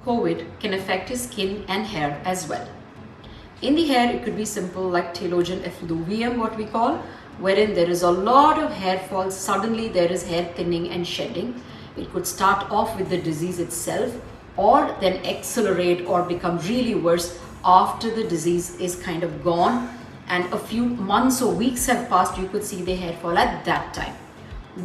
COVID can affect your skin and hair as well. In the hair, it could be simple like telogen effluvium, what we call, wherein there is a lot of hair fall. Suddenly there is hair thinning and shedding. It could start off with the disease itself or then accelerate or become really worse after the disease is kind of gone and a few months or weeks have passed. You could see the hair fall at that time.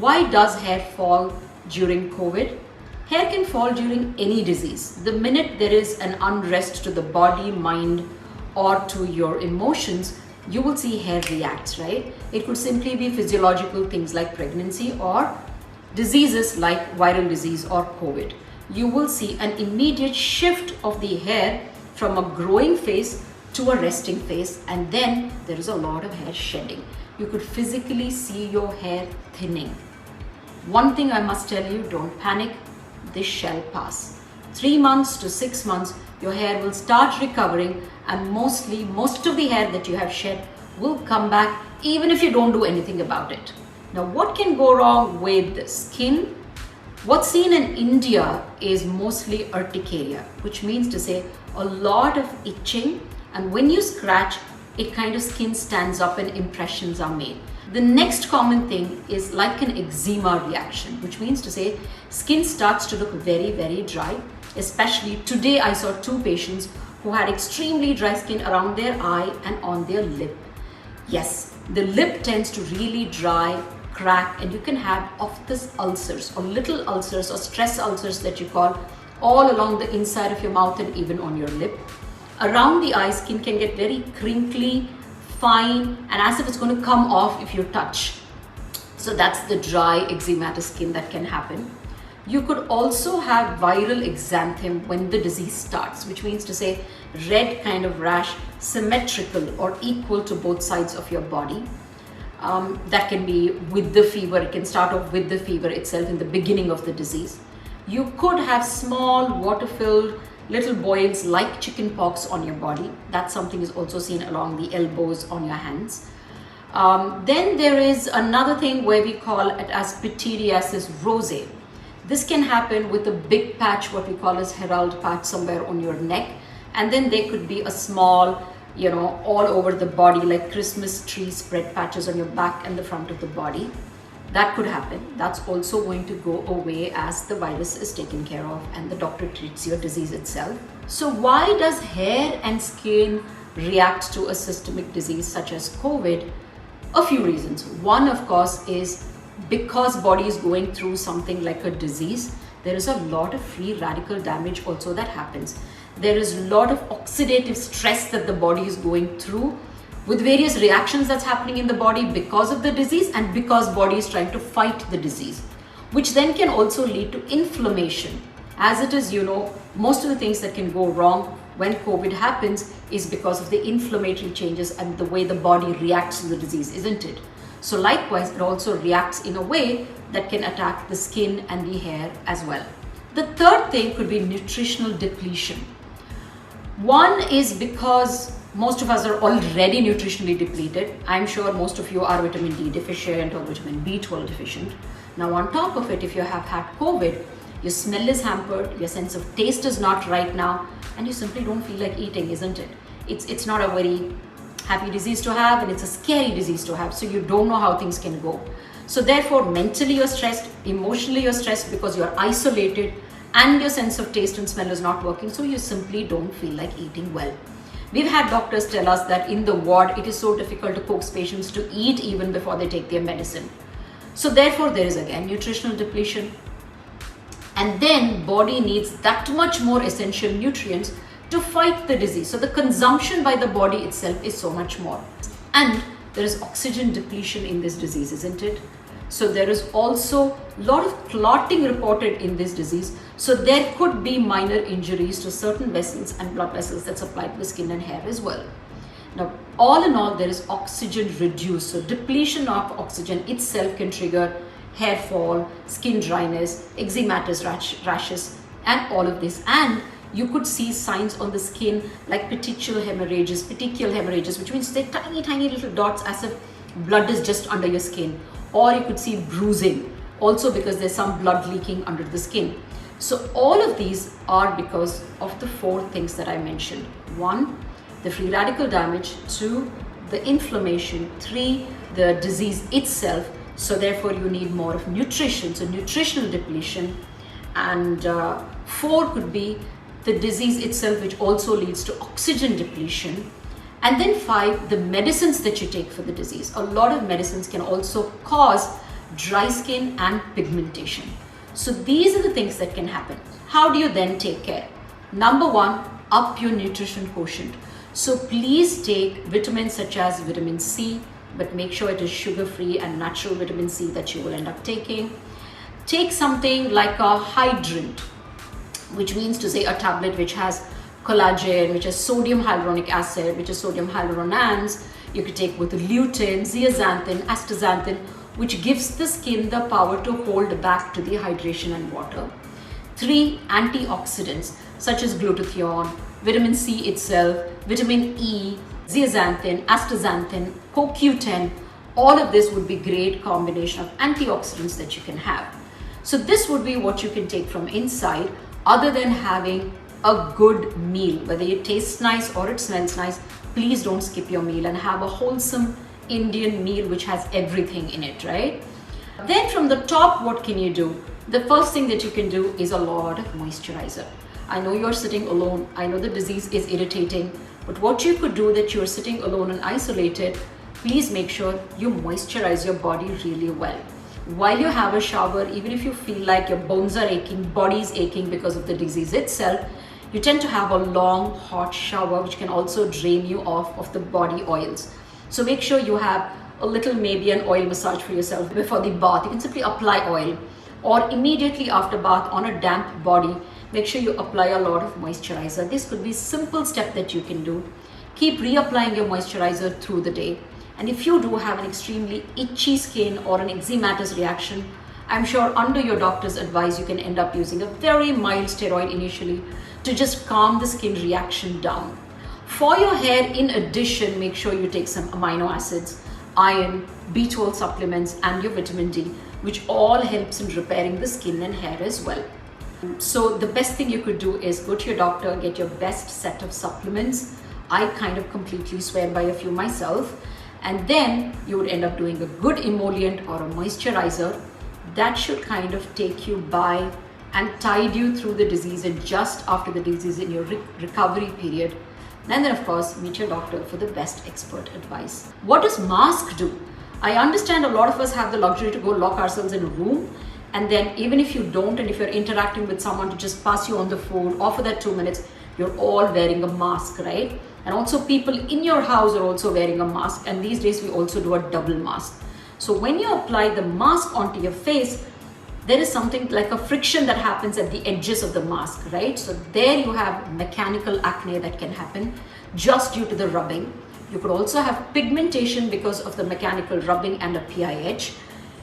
Why does hair fall during COVID? Hair can fall during any disease. The minute there is an unrest to the body, mind, or to your emotions, you will see hair reacts, right? It could simply be physiological things like pregnancy or diseases like viral disease or COVID. You will see an immediate shift of the hair from a growing phase to a resting phase, and then there is a lot of hair shedding. You could physically see your hair thinning. One thing I must tell you, don't panic, this shall pass. 3 months to 6 months, your hair will start recovering, and most of the hair that you have shed will come back even if you don't do anything about it. Now, what can go wrong with the skin? What's seen in India is mostly urticaria, which means to say a lot of itching, and when you scratch, it kind of skin stands up and impressions are made. The next common thing is like an eczema reaction, which means to say skin starts to look very, very dry. Especially today, I saw 2 patients who had extremely dry skin around their eye and on their lip. Yes, the lip tends to really dry, crack, and you can have office ulcers or little ulcers or stress ulcers that you call all along the inside of your mouth and even on your lip. Around the eye, skin can get very crinkly, fine, and as if it's going to come off if you touch. So that's the dry eczematous skin that can happen. You could also have viral exanthem when the disease starts, which means to say red kind of rash, symmetrical or equal to both sides of your body. That can be with the fever. It can start off with the fever itself in the beginning of the disease. You could have small water-filled little boils like chicken pox on your body. That's something is also seen along the elbows on your hands. Then there is another thing where we call it as pityriasis rosea. This can happen with a big patch, what we call as herald patch somewhere on your neck. And then there could be a small, all over the body, like Christmas tree spread patches on your back and the front of the body. That could happen. That's also going to go away as the virus is taken care of and the doctor treats your disease itself. So why does hair and skin react to a systemic disease such as COVID? A few reasons. One, of course, is because body is going through something like a disease, there is a lot of free radical damage also that happens. There is a lot of oxidative stress that the body is going through with various reactions that's happening in the body because of the disease and because body is trying to fight the disease, which then can also lead to inflammation. As it is, most of the things that can go wrong when COVID happens is because of the inflammatory changes and the way the body reacts to the disease, isn't it? So likewise, it also reacts in a way that can attack the skin and the hair as well. The third thing could be nutritional depletion. One is because most of us are already nutritionally depleted. I'm sure most of you are vitamin D deficient or vitamin B12 deficient. Now on top of it, if you have had COVID, your smell is hampered, your sense of taste is not right now, and you simply don't feel like eating, isn't it? It's not a very happy disease to have, and it's a scary disease to have, so you don't know how things can go. So therefore, mentally you're stressed, emotionally you're stressed because you're isolated and your sense of taste and smell is not working, so you simply don't feel like eating well. We've had doctors tell us that in the ward, it is so difficult to coax patients to eat even before they take their medicine. So therefore, there is again nutritional depletion. And then body needs that much more essential nutrients to fight the disease. So the consumption by the body itself is so much more. And there is oxygen depletion in this disease, isn't it? So there is also a lot of clotting reported in this disease. So there could be minor injuries to certain vessels and blood vessels that supply to the skin and hair as well. Now, all in all, there is oxygen reduced. So depletion of oxygen itself can trigger hair fall, skin dryness, eczematous rashes, and all of this. And you could see signs on the skin like petechial hemorrhages, which means they're tiny, tiny little dots as if blood is just under your skin. Or you could see bruising, also because there's some blood leaking under the skin. So all of these are because of the 4 things that I mentioned. 1, the free radical damage. 2, the inflammation. 3, the disease itself. So therefore you need more of nutrition, so nutritional depletion. And 4 could be the disease itself, which also leads to oxygen depletion. And then 5, the medicines that you take for the disease. A lot of medicines can also cause dry skin and pigmentation. So these are the things that can happen. How do you then take care? Number 1, up your nutrition quotient. So please take vitamins such as vitamin C, but make sure it is sugar-free and natural vitamin C that you will end up taking. Take something like a hydrant, which means to say a tablet which has collagen, which has sodium hyaluronic acid, which is sodium hyaluronans. You could take with lutein, zeaxanthin, astaxanthin, which gives the skin the power to hold back to the hydration and water. 3, antioxidants such as glutathione, vitamin C itself, vitamin E, zeaxanthin, astaxanthin, CoQ10. All of this would be great combination of antioxidants that you can have. So this would be what you can take from inside, other than having a good meal. Whether it tastes nice or it smells nice, please don't skip your meal and have a wholesome Indian meal which has everything in it, right? Then from the top, what can you do? The first thing that you can do is a lot of moisturizer. I know you're sitting alone. I know the disease is irritating, but what you could do that you're sitting alone and isolated, please make sure you moisturize your body really well. While you have a shower, even if you feel like your bones are aching, body's aching because of the disease itself, you tend to have a long hot shower which can also drain you off of the body oils. So make sure you have a little, maybe an oil massage for yourself before the bath. You can simply apply oil, or immediately after bath on a damp body, make sure you apply a lot of moisturizer. This could be a simple step that you can do. Keep reapplying your moisturizer through the day. And if you do have an extremely itchy skin or an eczematous reaction, I'm sure under your doctor's advice, you can end up using a very mild steroid initially to just calm the skin reaction down. For your hair, in addition, make sure you take some amino acids, iron, B12 supplements, and your vitamin D, which all helps in repairing the skin and hair as well. So the best thing you could do is go to your doctor, get your best set of supplements. I kind of completely swear by a few myself. And then you would end up doing a good emollient or a moisturizer that should kind of take you by and tide you through the disease and just after the disease in your recovery period. And then of course, meet your doctor for the best expert advice. What does mask do? I understand a lot of us have the luxury to go lock ourselves in a room, and then even if you don't, and if you're interacting with someone to just pass you on the phone or for that 2 minutes, you're all wearing a mask, right? And also people in your house are also wearing a mask, and these days we also do a double mask. So when you apply the mask onto your face, there is something like a friction that happens at the edges of the mask, right? So there you have mechanical acne that can happen just due to the rubbing. You could also have pigmentation because of the mechanical rubbing and a PIH.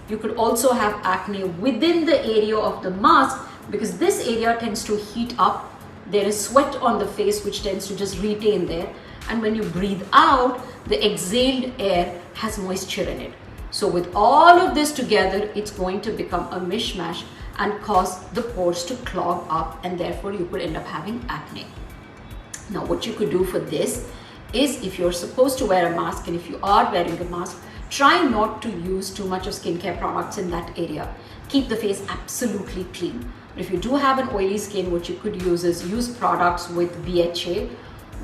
You could also have acne within the area of the mask because this area tends to heat up. There is sweat on the face which tends to just retain there. And when you breathe out, the exhaled air has moisture in it. So with all of this together, it's going to become a mishmash and cause the pores to clog up, and therefore you could end up having acne. Now what you could do for this is, if you're supposed to wear a mask and if you are wearing a mask, try not to use too much of skincare products in that area. Keep the face absolutely clean. But if you do have an oily skin, what you could use is use products with BHA,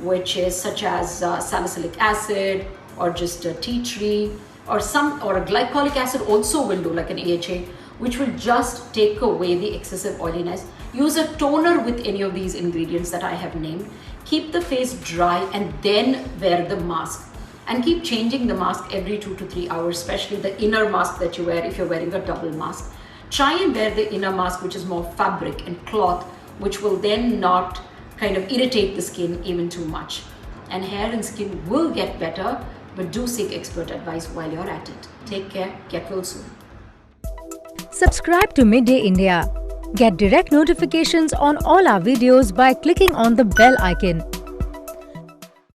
which is such as salicylic acid or just tea tree, or a glycolic acid also will do, like an AHA, which will just take away the excessive oiliness. Use a toner with any of these ingredients that I have named. Keep the face dry and then wear the mask. And keep changing the mask every 2 to 3 hours, especially the inner mask that you wear if you're wearing a double mask. Try and wear the inner mask, which is more fabric and cloth, which will then not kind of irritate the skin even too much. And hair and skin will get better, but do seek expert advice while you're at it. Take care. Get well soon. Subscribe to Midday India. Get direct notifications on all our videos by clicking on the bell icon.